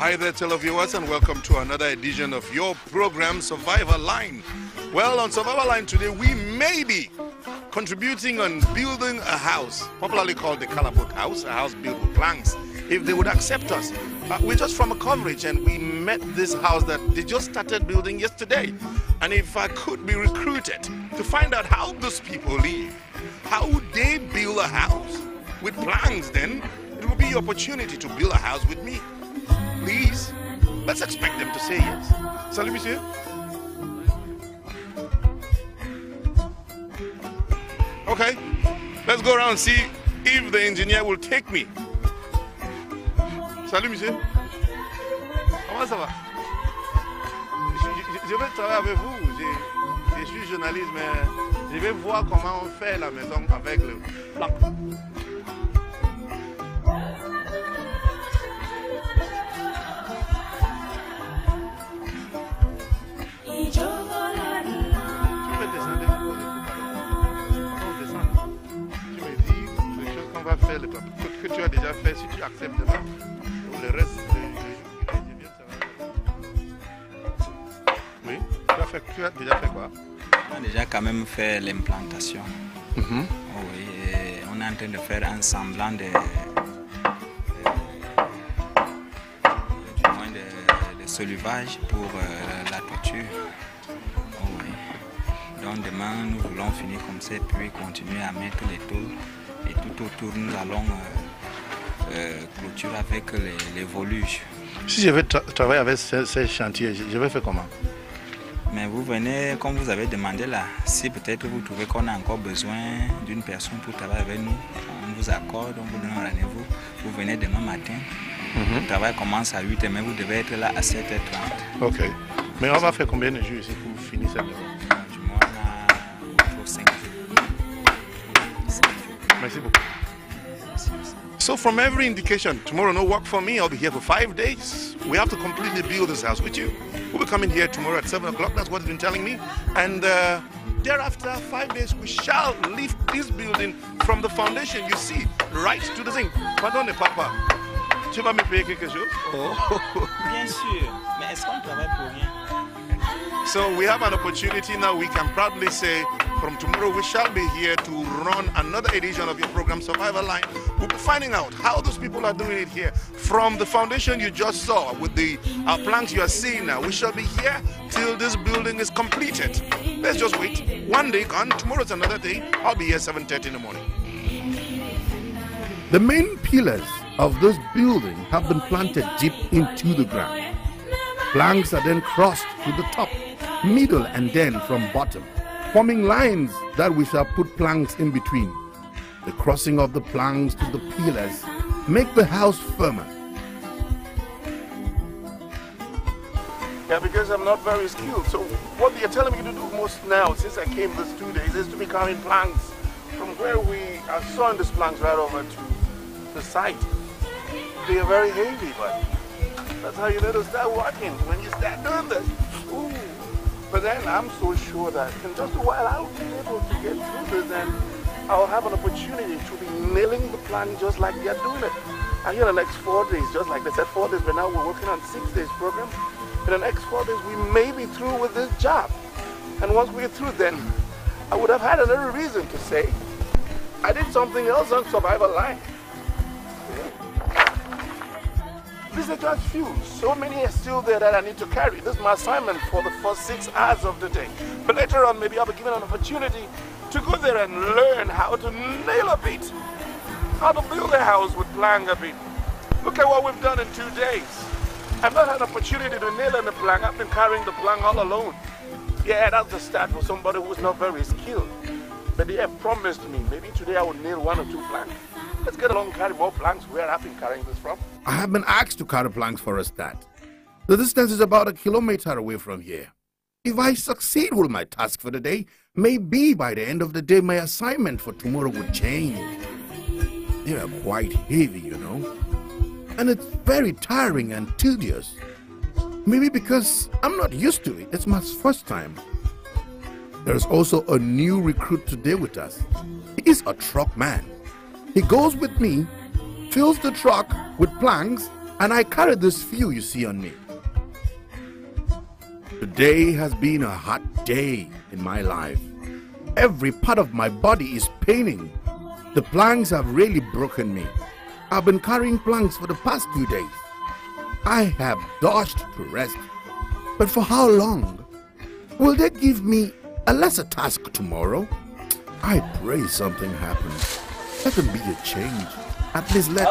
Hi there, televiewers, and welcome to another edition of your program, Survivor Line. Well, on Survivor Line today, we may be contributing on building a house, popularly called the Kalabout house, a house built with planks, if they would accept us. We're just from a coverage, and we met this house that they just started building yesterday. And if I could be recruited to find out how those people live, how they build a house with planks, then it will be your opportunity to build a house with me. Please, let's expect them to say yes. Salut, monsieur. Okay, let's go around and see if the engineer will take me. Salut, monsieur. Comment ça va? Je vais travailler avec vous. Je suis journaliste, mais je vais voir comment on fait la maison avec le plan. Faire les que tu as déjà fait, si tu acceptes ça, pour le reste, je viens oui, tu as déjà fait quoi? On a déjà quand même fait l'implantation. Oui, et on est en train de faire un semblant de solivage pour la toiture. Oui. Donc demain, nous voulons finir comme ça, puis continuer à mettre les tôles. Et tout autour, nous allons clôturer avec les voluges. Si je veux travailler avec ces chantiers, je vais faire comment? Mais vous venez, comme vous avez demandé là, si peut-être vous trouvez qu'on a encore besoin d'une personne pour travailler avec nous, on vous accorde, on vous donne un rendez-vous. Vous venez demain matin. Le travail commence à 8h, mais vous devez être là à 7h30. Ok. Mais on va faire combien de jours ici pour finir cette maison? Du moins, on a pour 5 jours. So from every indication, tomorrow no work for me. I'll be here for 5 days. We have to completely build this house with you. We'll be coming here tomorrow at 7 o'clock. That's what he's been telling me. And thereafter, 5 days, we shall lift this building from the foundation, you see, right to the zinc. Pardon, papa. Tu vas me payer quelque chose? Oh. Bien sûr. Mais est-ce qu'on travaille pour rien? So we have an opportunity now. We can proudly say from tomorrow we shall be here to run another edition of your program Survivor Line. We'll be finding out how those people are doing it here from the foundation you just saw with the planks you are seeing now. We shall be here till this building is completed. Let's just wait. One day gone, tomorrow's another day. I'll be here 7:30 in the morning. The main pillars of this building have been planted deep into the ground. Planks are then crossed to the top, middle, and then from bottom, forming lines that we shall put planks in between. The crossing of the planks to the pillars make the house firmer. Yeah, because I'm not very skilled. So what they're telling me to do most now, since I came these 2 days, is to be carrying planks from where we are sawing these planks right over to the site. They are very heavy, but that's how you let us start working, when you start doing this. Ooh. But then I'm so sure that in just a while I'll be able to get through this and I'll have an opportunity to be nailing the plan just like they're doing it. And in the next 4 days, just like they said 4 days, but now we're working on 6 days program. In the next 4 days, we may be through with this job. And once we're through, then I would have had another reason to say I did something else on Survivor Line. These are just few. So many are still there that I need to carry. This is my assignment for the first 6 hours of the day. But later on, maybe I'll be given an opportunity to go there and learn how to nail a bit, how to build a house with plank a bit. Look at what we've done in 2 days. I've not had an opportunity to nail in the plank. I've been carrying the plank all alone. Yeah, that's the start for somebody who's not very skilled. But they have promised me maybe today I will nail 1 or 2 planks. Let's get along and carry more planks. Where I've been carrying this from. I have been asked to carry planks for a start. The distance is about 1 kilometer away from here. If I succeed with my task for the day, maybe by the end of the day my assignment for tomorrow would change. They are quite heavy, you know. And it's very tiring and tedious. Maybe because I'm not used to it. It's my first time. There's also a new recruit today with us. He is a truck man. He goes with me, fills the truck with planks, and I carry this few you see on me. Today has been a hot day in my life. Every part of my body is paining. The planks have really broken me. I've been carrying planks for the past few days. I have dodged to rest. But for how long? Will they give me a lesser task tomorrow? I pray something happens. Let them be a change. At least let...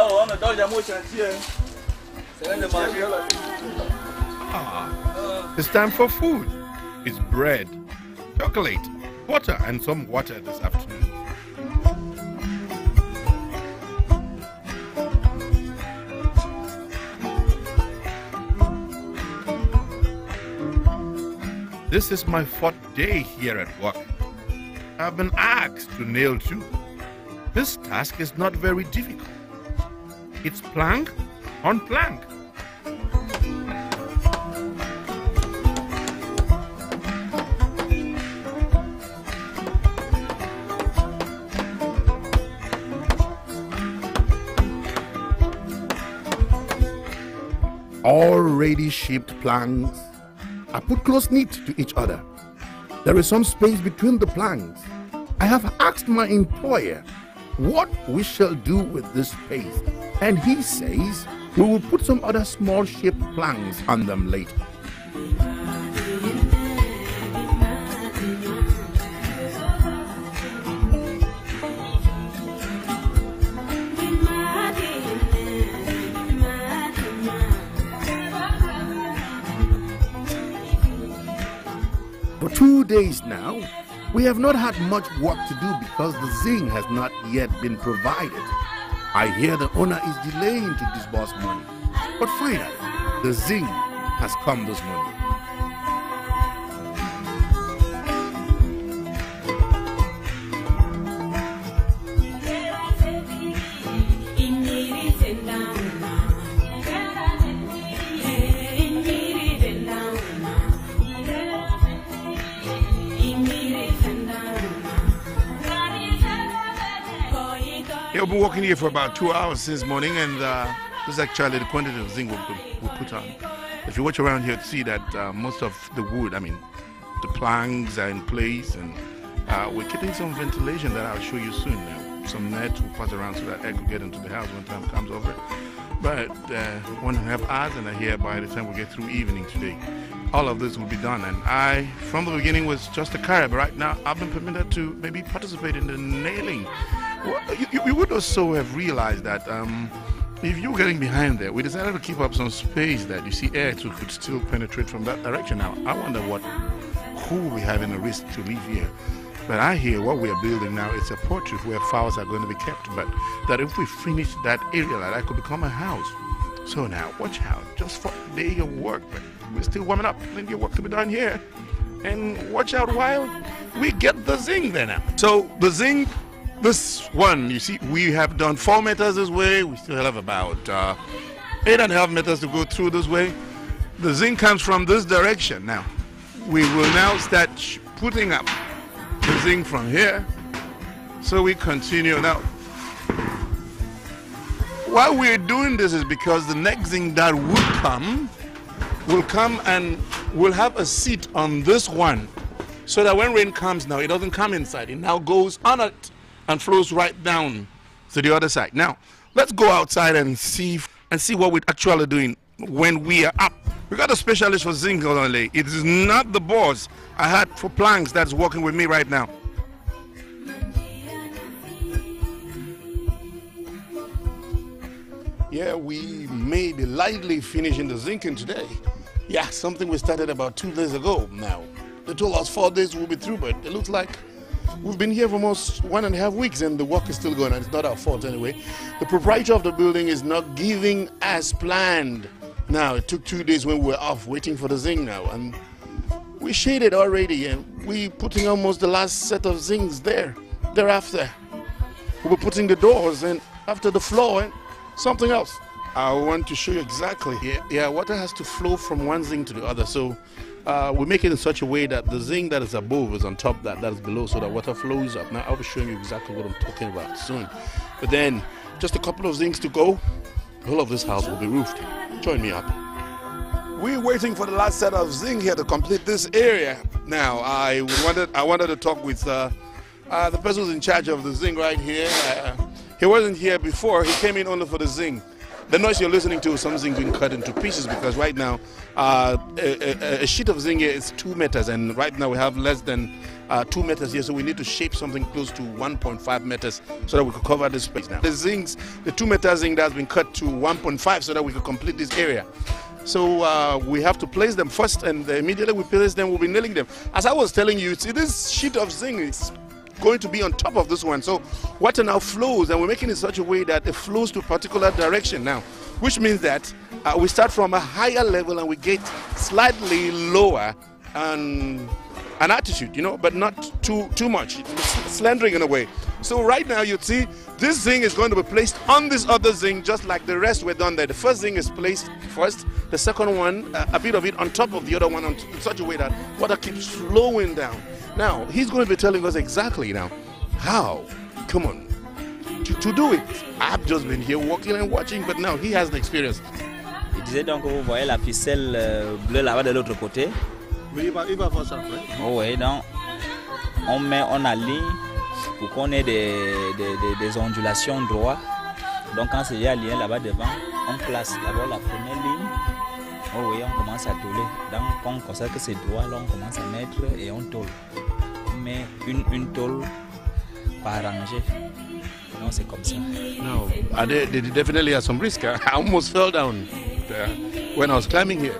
It's time for food. It's bread, chocolate, water, and some water this afternoon. This is my 4th day here at work. I've been asked to nail 2. This task is not very difficult. It's plank on plank. Already shaped planks are put close knit to each other. There is some space between the planks. I have asked my employer what we shall do with this space, and he says we will put some other small shaped planks on them later. For 2 days now, we have not had much work to do because the zinc has not yet been provided. I hear the owner is delaying to disburse money, but finally, the zinc has come this morning. I've been working here for about 2 hours since morning, and this is actually the quantity of zinc we put on. If you watch around here, you see that most of the wood, I mean, the planks are in place, and we're keeping some ventilation that I'll show you soon. Some net will pass around so that air could get into the house when time comes over. But 1.5 hours, and I hear by the time we get through evening today, all of this will be done. And I, from the beginning, was just a carrier, but right now I've been permitted to maybe participate in the nailing. Well, you would also have realized that if you were getting behind there, we decided to keep up some space that you see air could still penetrate from that direction. Now, I wonder who we have in a risk to live here. But I hear what we are building now, it's a portrait where fowls are going to be kept, but that if we finish that area, that could become a house. So now, watch out, just for a day of work, but we're still warming up, plenty of work to be done here. And watch out while we get the zinc there now. So the zinc, this one, you see, we have done 4 meters this way. We still have about 8.5 meters to go through this way. The zinc comes from this direction. Now, we will now start putting up the zinc from here. So we continue. Now, why we're doing this is because the next zinc that will come and we'll have a seat on this one, so that when rain comes now, it doesn't come inside. It now goes on it and flows right down to the other side. Now, let's go outside and see what we're actually doing when we are up. We got a specialist for zinc only. It is not the boss I had for planks that's working with me right now. Yeah, we may be lightly finishing the zinking today. Yeah, something we started about 2 days ago now. They told us 4 days we'll be through, but it looks like we've been here for almost 1.5 weeks and the work is still going on. It's not our fault anyway. The proprietor of the building is not giving as planned. Now, it took 2 days when we were off waiting for the zinc now, and we shaded already, and we putting almost the last set of zincs there. Thereafter, we were putting the doors, and after the floor, and something else. I want to show you exactly here. Yeah, water has to flow from one zinc to the other, so we make it in such a way that the zinc that is above is on top, that is below, so that water flows up. Now, I'll be showing you exactly what I'm talking about soon. But then, just a couple of zincs to go, the whole of this house will be roofed. Join me up. We're waiting for the last set of zinc here to complete this area. Now, I wanted to talk with the person who's in charge of the zinc right here. He wasn't here before. He came in only for the zinc. The noise you're listening to is some zinc being cut into pieces because right now a sheet of zinc here is 2 meters, and right now we have less than 2 meters here, so we need to shape something close to 1.5 meters so that we could cover this space now. The 2 meter zinc that has been cut to 1.5 so that we could complete this area. So we have to place them first, and immediately we place them, we'll be nailing them. As I was telling you, see, this sheet of zinc is going to be on top of this one. So water now flows, and we're making it in such a way that it flows to a particular direction now, which means that we start from a higher level and we get slightly lower an altitude, you know, but not too much. It's slendering in a way. So right now you'd see this zinc is going to be placed on this other zinc just like the rest were done there. The first zinc is placed first, the second one, a bit of it on top of the other one in such a way that water keeps flowing down. Now, he's going to be telling us exactly now how, come on, to do it. I've just been here walking and watching, but now he has the experience. Il disait donc, vous voyez la ficelle bleue là-bas de l'autre côté. Oui, il va voir ça après. Oh, oui, donc on aligne pour qu'on ait des ondulations droites. Donc quand c'est aligné là-bas devant, on place d'abord la première ligne. Oh oui, on commence à tôler. Donc quand on constate que c'est droit, là on commence à mettre et on tôle. On met une tôle par rangée. Non, c'est comme ça. No, they definitely have some risk. I almost fell down when I was climbing here.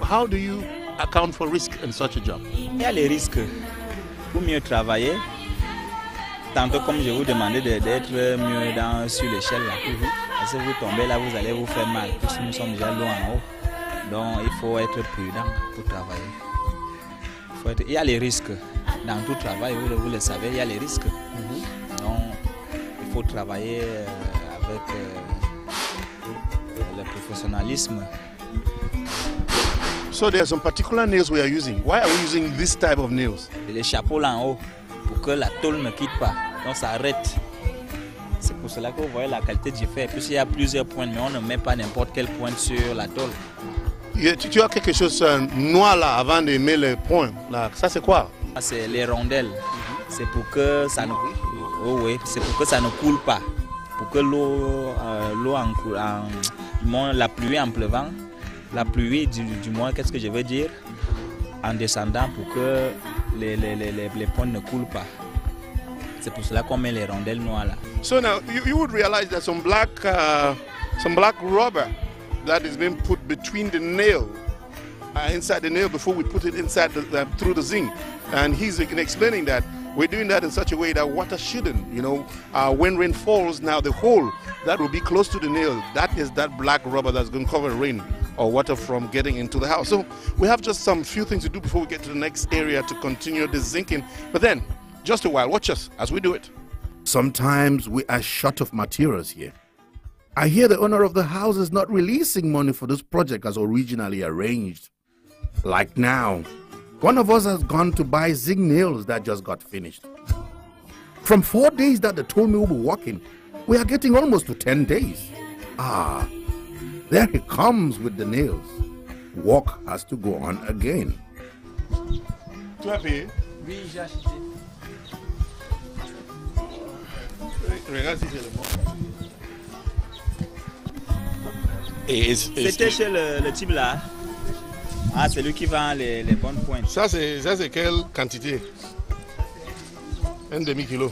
How do you account for risk in such a job? Il y a les risques. Pour mieux travailler, tantôt comme je vous demandais d'être mieux sur l'échelle là. Parce que vous tombez là, vous allez vous faire mal. Puisque nous sommes déjà loin en haut. Donc il faut être prudent pour travailler. Il y a les risques. Dans tout travail, vous le savez, il y a les risques. Donc il faut travailler avec le professionnalisme. So there are some particular nails we are using. Why are we using this type of nails? Les chapeaux là en haut, pour que la tôle ne quitte pas. Donc ça arrête. C'est pour cela que vous voyez la qualité du fer. Puisqu'il y a plusieurs pointes, mais on ne met pas n'importe quelle pointe sur la tôle. Tu as quelque chose noir là avant de mettre les points. Là. Ça c'est quoi? C'est les rondelles. C'est pour que ça ne, c'est pour que ça ne coule pas. Pour que l'eau la pluie en pleuvant, la pluie du moins, qu'est-ce que je veux dire, en descendant pour que les pointes ne coulent pas. C'est pour cela qu'on met les rondelles noires là. So now you would realize that some black rubber that is being put between the nail, inside the nail before we put it inside through the zinc. And he's explaining that we're doing that in such a way that water shouldn't, you know, when rain falls, now the hole that will be close to the nail, that is that black rubber that's going to cover rain or water from getting into the house. So we have just some few things to do before we get to the next area to continue the zinking. But then, just a while, watch us as we do it. Sometimes we are short of materials here. I hear the owner of the house is not releasing money for this project as originally arranged. Like now, one of us has gone to buy zinc nails that just got finished. From 4 days that they told me we'll be working, we are getting almost to 10 days. There he comes with the nails. Work has to go on again. Tu as payé? Oui, j'ai acheté. Regarde si j'ai le bon. C'était chez le type là. C'est lui qui vend les bonnes pointes. Ça c'est quelle quantité? Un demi-kilo.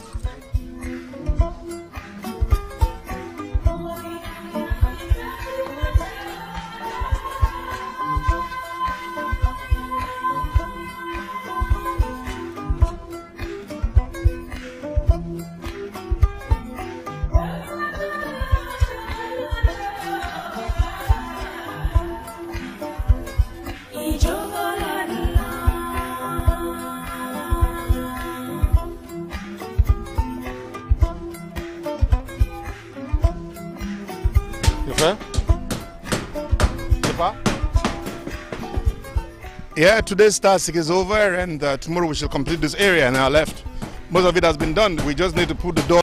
Yeah, today's task is over, and tomorrow we shall complete this area on our left. Most of it has been done. We just need to put the door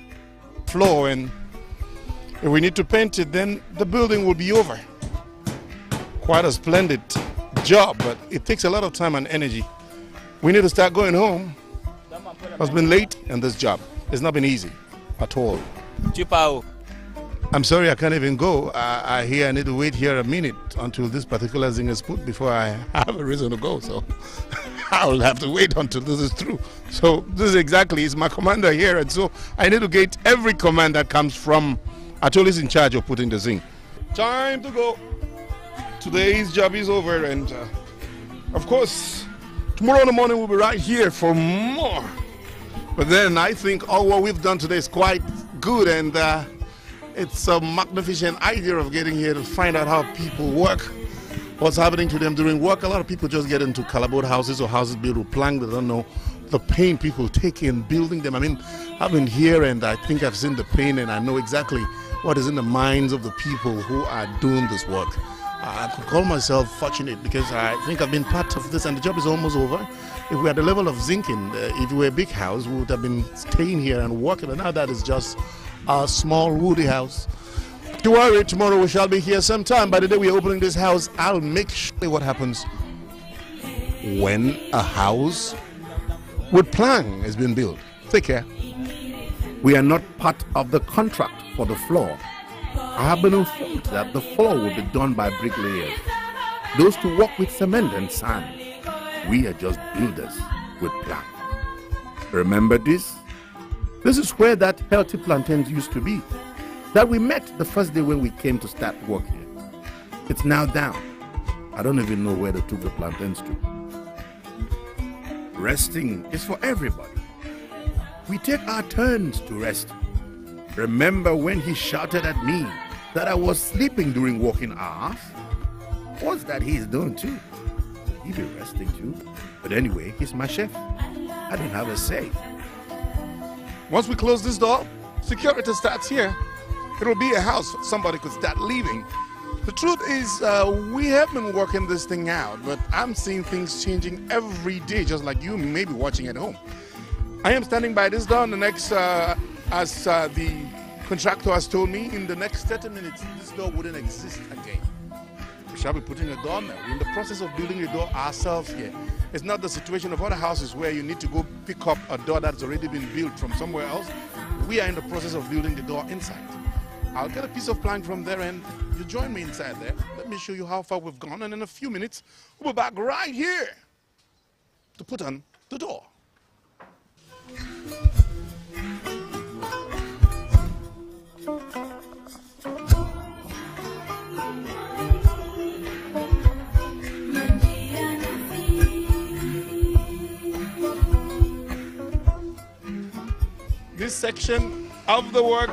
floor, and if we need to paint it, then the building will be over. quite a splendid job, but it takes a lot of time and energy. We need to start going home. It's been late, and this job has not been easy at all. I'm sorry I can't even go. I hear I need to wait here a minute until this particular thing is put before I have a reason to go. So I will have to wait until this is through. So this is my commander here, and so I need to get every command that comes from Atol is in charge of putting the thing. Time to go. Today's job is over, and of course tomorrow in the morning we'll be right here for more. But then I think all what we've done today is quite good, and it's a magnificent idea of getting here to find out how people work, what's happening to them during work. A lot of people just get into Kalabout houses or houses built with plank. They don't know the pain people take in building them. I mean, I've been here and I think I've seen the pain, and I know exactly what is in the minds of the people who are doing this work. I could call myself fortunate because I think I've been part of this, and the job is almost over. If we had the level of zinking, if we were a big house, we would have been staying here and working, but now that is just a small woody house. Don't worry, tomorrow we shall be here sometime. By the day we are opening this house, I'll make sure what happens when a house with plank has been built. Take care. We are not part of the contract for the floor. I have been informed that the floor will be done by bricklayers, those to work with cement and sand. We are just builders with plank. Remember this? This is where that healthy plantains used to be, that we met the first day when we came to start work here. It's now down. I don't even know where they took the plantains to. Resting is for everybody. We take our turns to rest. Remember when he shouted at me that I was sleeping during working hours? What's that he's doing too? He be resting too. But anyway, he's my chef. I don't have a say. Once we close this door, security starts here. It'll be a house somebody could start leaving. The truth is, we have been working this thing out, but I'm seeing things changing every day, just like you may be watching at home. I am standing by this door in the next, as the contractor has told me, in the next 30 minutes, this door wouldn't exist again. We shall be putting a door now. We're in the process of building a door ourselves here. It's not the situation of other houses where you need to go pick up a door that's already been built from somewhere else. We are in the process of building the door inside. I'll get a piece of plank from there and you join me inside there. Let me show you how far we've gone, and in a few minutes, we'll be back right here to put on the door. This section of the work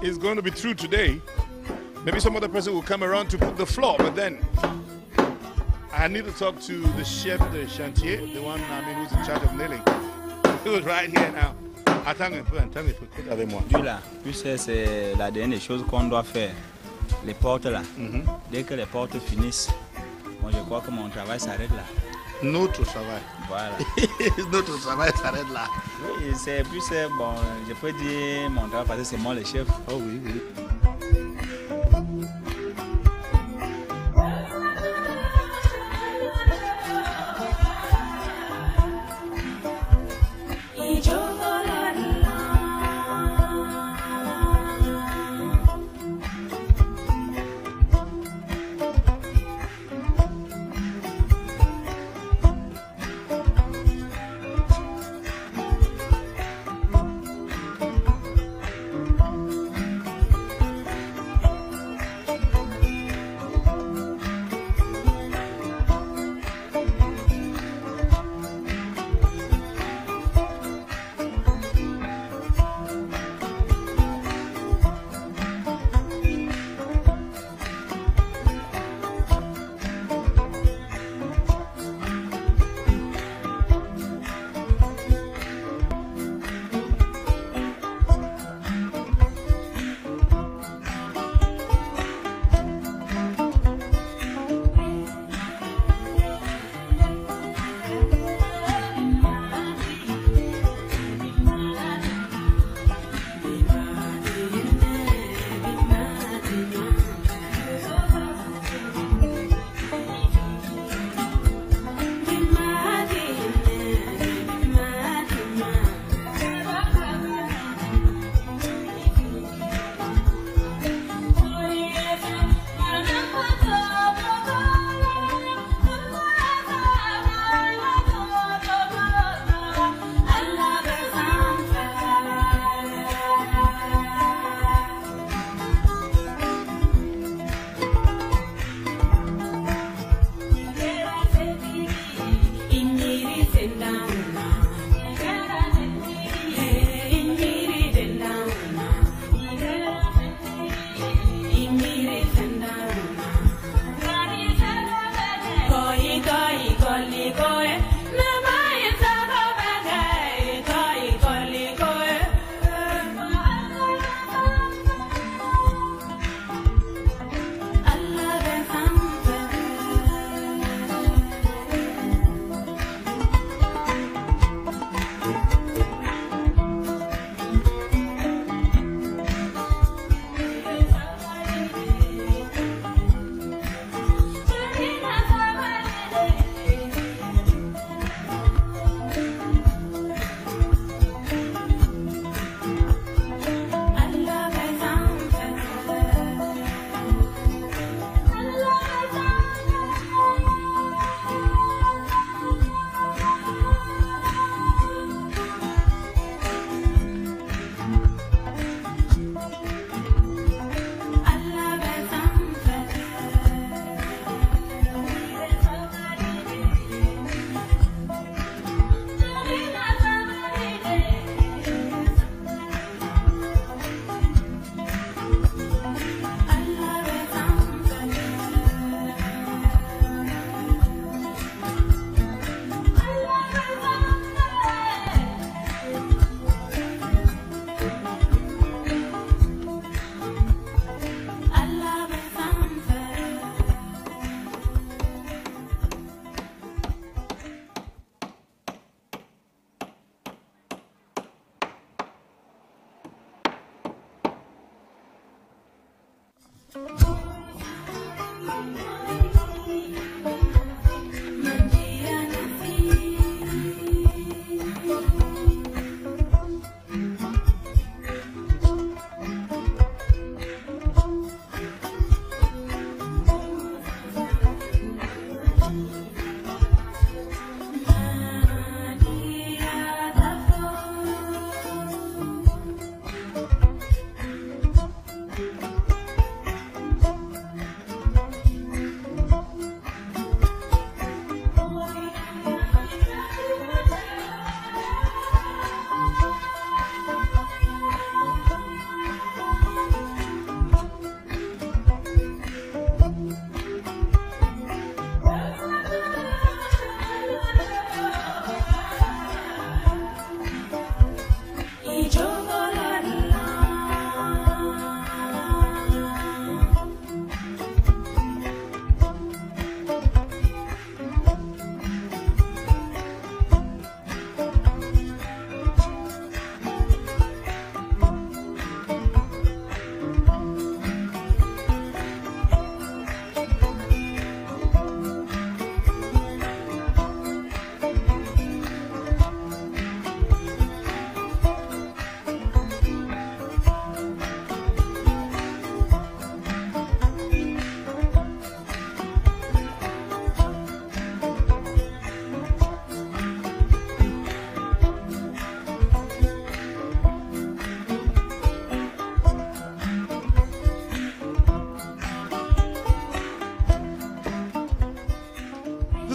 is going to be through today. Maybe some other person will come around to put the floor, but then I need to talk to the chef de chantier, the one who's in charge of nailing. Who's right here now. Attends un peu, écoute avec moi. Là, tu sais, c'est la dernière chose qu'on doit faire. Les portes là. Dès que les portes finissent, moi je crois que mon travail s'arrête là. Notre travail. Voilà. Notre travail s'arrête là. Oui, c'est plus bon, je peux dire mon travail parce que c'est moi le chef. Oh oui, oui.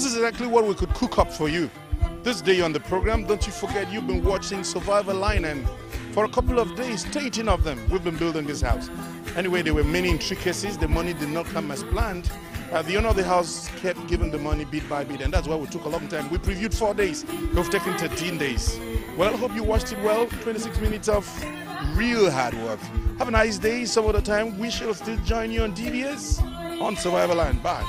This is exactly what we could cook up for you. This day on the program, don't you forget you've been watching Survivor Line, and for a couple of days, 18 of them, we've been building this house. Anyway, there were many intricacies. The money did not come as planned. The owner of the house kept giving the money bit by bit, and that's why we took a long time. We previewed 4 days. We've taken 13 days. Well, hope you watched it well. 26 minutes of real hard work. Have a nice day. Some other time, we shall still join you on DBS on Survivor Line. Bye.